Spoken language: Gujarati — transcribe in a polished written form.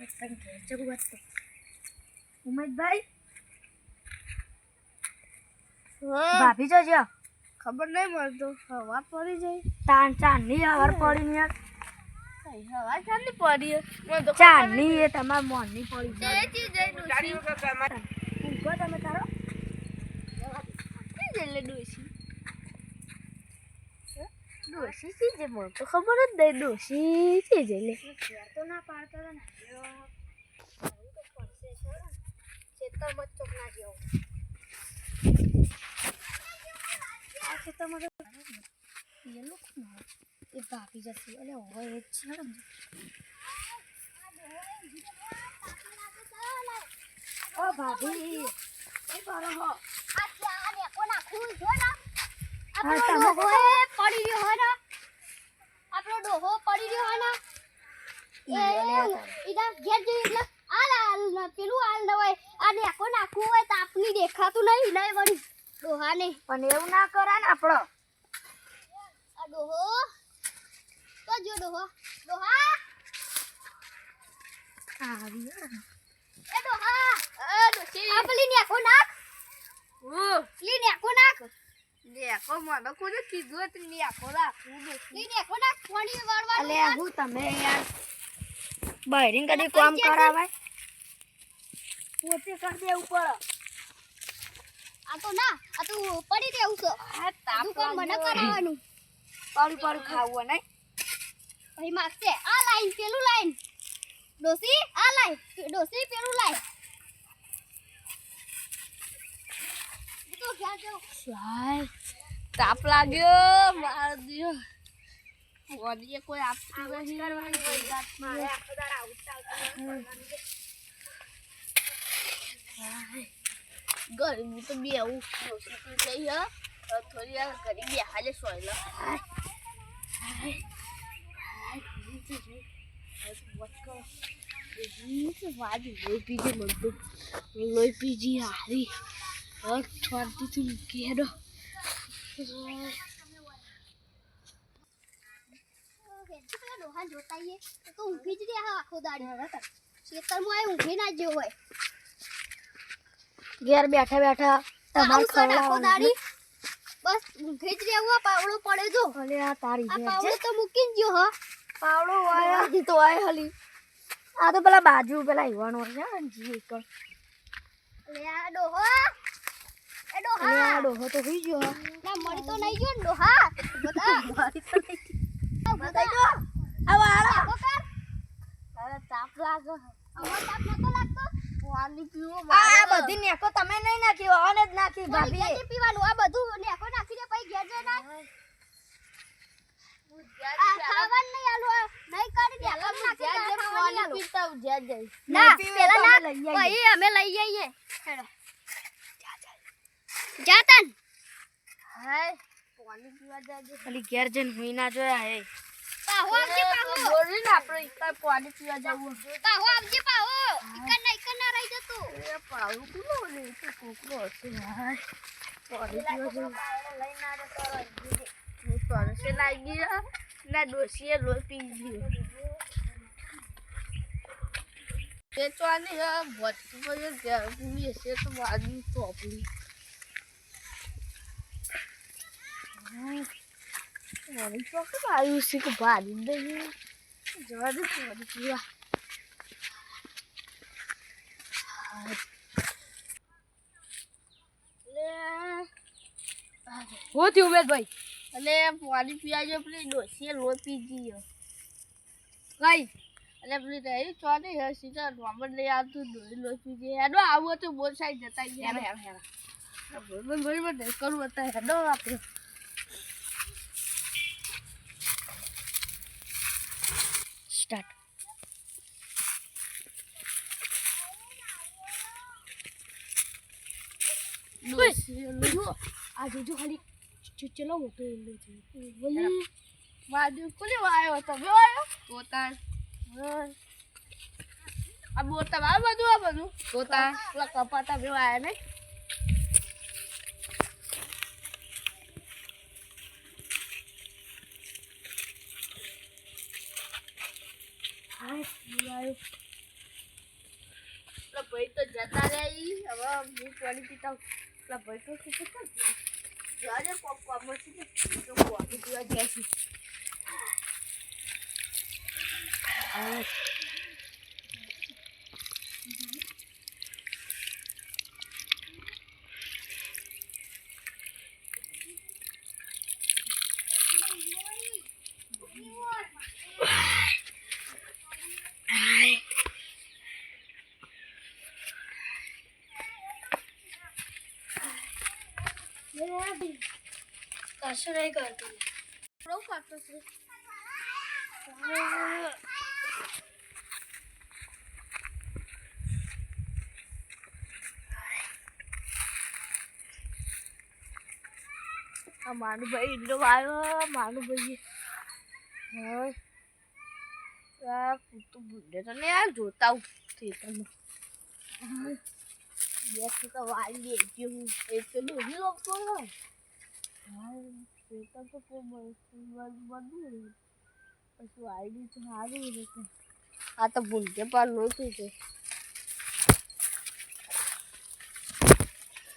જગુ વાત તો ઉમેશભાઈ ભાભી જો જો ખબર નહીં મળતો હવા પડી જાય ચાંદની હવાર પડી ને હવા ચાંદની પડી ચાંદની એ તમારા મોનની પડી તે ચીજ ઊંઘો તમે તારો એટલે ડોસી ચીજ મને તો ખબર જ નહીં ડોસી ચીજ એટલે તો ના પાડતો ને ખેતરમાં ચોક ના જેવો આ ખેતરમાં તો યેલો કોણ એ ભાભી જશે એટલે હોય એ છે ને ઓ ભાભી એ કરો હો આ ચાને કોના ખૂન જો ને હા, આપણો તમે ડોહો પડી રહ્યો હોય ને આપણો ડોહો પડી રહ્યો હોય ને ઈડા ઘેર જઈ એટલે આલ પેલું આલ ન હોય આ નેકો નાખવું હોય તો આપની દેખાતું નહીં નહીં વળી ડોહાને પણ એવું ના કરે ને આપણો આ ડોહો તો જો ડોહા આવી એ ડોહા ડોસી આ પેલી નેકો નાખ પેલી નેકો નાખ નેકો મને કોને કીધું હતું નેકો રાખવું ડોસી નેકો નાખ પાણી વાળવા અલે હું તમે યાર બહેરીન કદી કામ કરાવાય પોતે કરી દે ઉપર આ તો ના આ તો પડી રહેવું છે આ તાપ કામ મને કરાવવાનું પાડી ખાવું નહીં ભાઈ માગશે આ લાઈન પેલું લાઈન ડોસી આ લાઈન ડોસી પેલું લાઈન તો ક્યાં જાવ સાય તાપ લાગ્યો માર દિયો વડીએ કોઈ આપતું નહીં મારે આખો દાડા આવું ગરમી તો બે આવું ડોસી તો જઈ હ થોડી વાર ઘડી બે હાલે સોયલો લોહી પીજી હારી છોડતી તું કેડો ડોહા જોતાઈએ તો ઊંઘી જ રહ્યા આખો દાડી ખેતરમાં આ ઊંઘી ના જેવો હોય ઘેર બેઠા બેઠા તમારે આખો દાડી બસ ઊંઘી જ રહેવું પાવડો પડે જો અલે આ તારી આ ઘેર પાવડો છે તો મૂકી જ ગયો હ પાવડો આયા તો આય હલી આ તો પેલા બાજુ પેલા ઈવાનો છે ને જી એકલ લે આ ડોહો એ અલે ડોહા આ ડોહો તો હોઈ ગયો ના મળી તો નહીં ગયો ને ડોહા બતા મારી તો નહીં બતા જો આ વાળા બકર અરે તાપ લાગે અમાર તાપ નતો લાગતો પાણી પીવો આ બધી નેકો તમે નહીં નાખી ઓને જ નાખી ભાભી ભાભી પીવાનું આ બધું નેકો નાખી દે પછી ઘેર જઈને આ ખાવાનું નહીં આલુ નહીં કરી દે આલુ નાખી દે ખાવાનું પીતા ઉજ્યા જાય ના પેલા ના ભાઈ અમે લઈ જઈએ હેડો જાતન હાય પાણી પીવા જાજે ખાલી ઘેર જઈને હુઈ ના જોયા હે પાહો આવજે પાહો બોલી ને આપણે ઇકા પાણી પીવા જવું પાહો આવજે પાહો ઇકન ના રહી જતું એ પાવું કુનો લે તો કોકરો હશે હાય પાણી પીવા જવું લઈ ના દે કરો હું તરસે લાગી ના ડોસીએ લોહી પી ગયો એ ચોની ભટકી પડે ત્યાં પૂરી હશે તો વાદી ટોપલી મારી ચોકે આવ્યું છે કે ભારી દઈ જવા દે મારી પીવા હું થયું ઉમેશભાઈ અને પાણી પીવા જો પેલી ડોસીએ લોહી પી ગયો કઈ એટલે પેલી રહી ચોની હસી તો નંબર લઈ આવતું ડોસી લોહી પી ગઈ હેડો આવું હતું બોલ સાઈડ જતા ગયા બરોબર નહીં કરું હતા હેડો આપણે સ્ટાર્ટ આ જોજો ખાલી ચલો મોટો એલો છે બોલી બાજુ કોને વાયો તમે વાયો પોતા આ બોતા આ બધું પોતા પેલા કપાતા બે વાયા ને હાય બોલાયો ભાઈ તો જતા રહ્યા ઈ. હવે હું પાણી પીતા આવું. પેલા ભાઈ તો શું કરશે? જ્યારે કોક કામમાં છે ને, તો પાણી પીવા જાય છે. કશું નહીં કરતું. બહુ કરતો છે. આ માનુભાઈ ઈંડો આવ્યો. માનુભાઈ હા આ પૂતું બુડે તો ને આ જોતા હું ખેતરમાં બેસ તો વાળી દે હું એ તો નહીં લોપતો ને હા ખેતર તો બધું પછી વાળી તો સારું રહેશે. આ તો ભૂલતે પાર લોચું છે.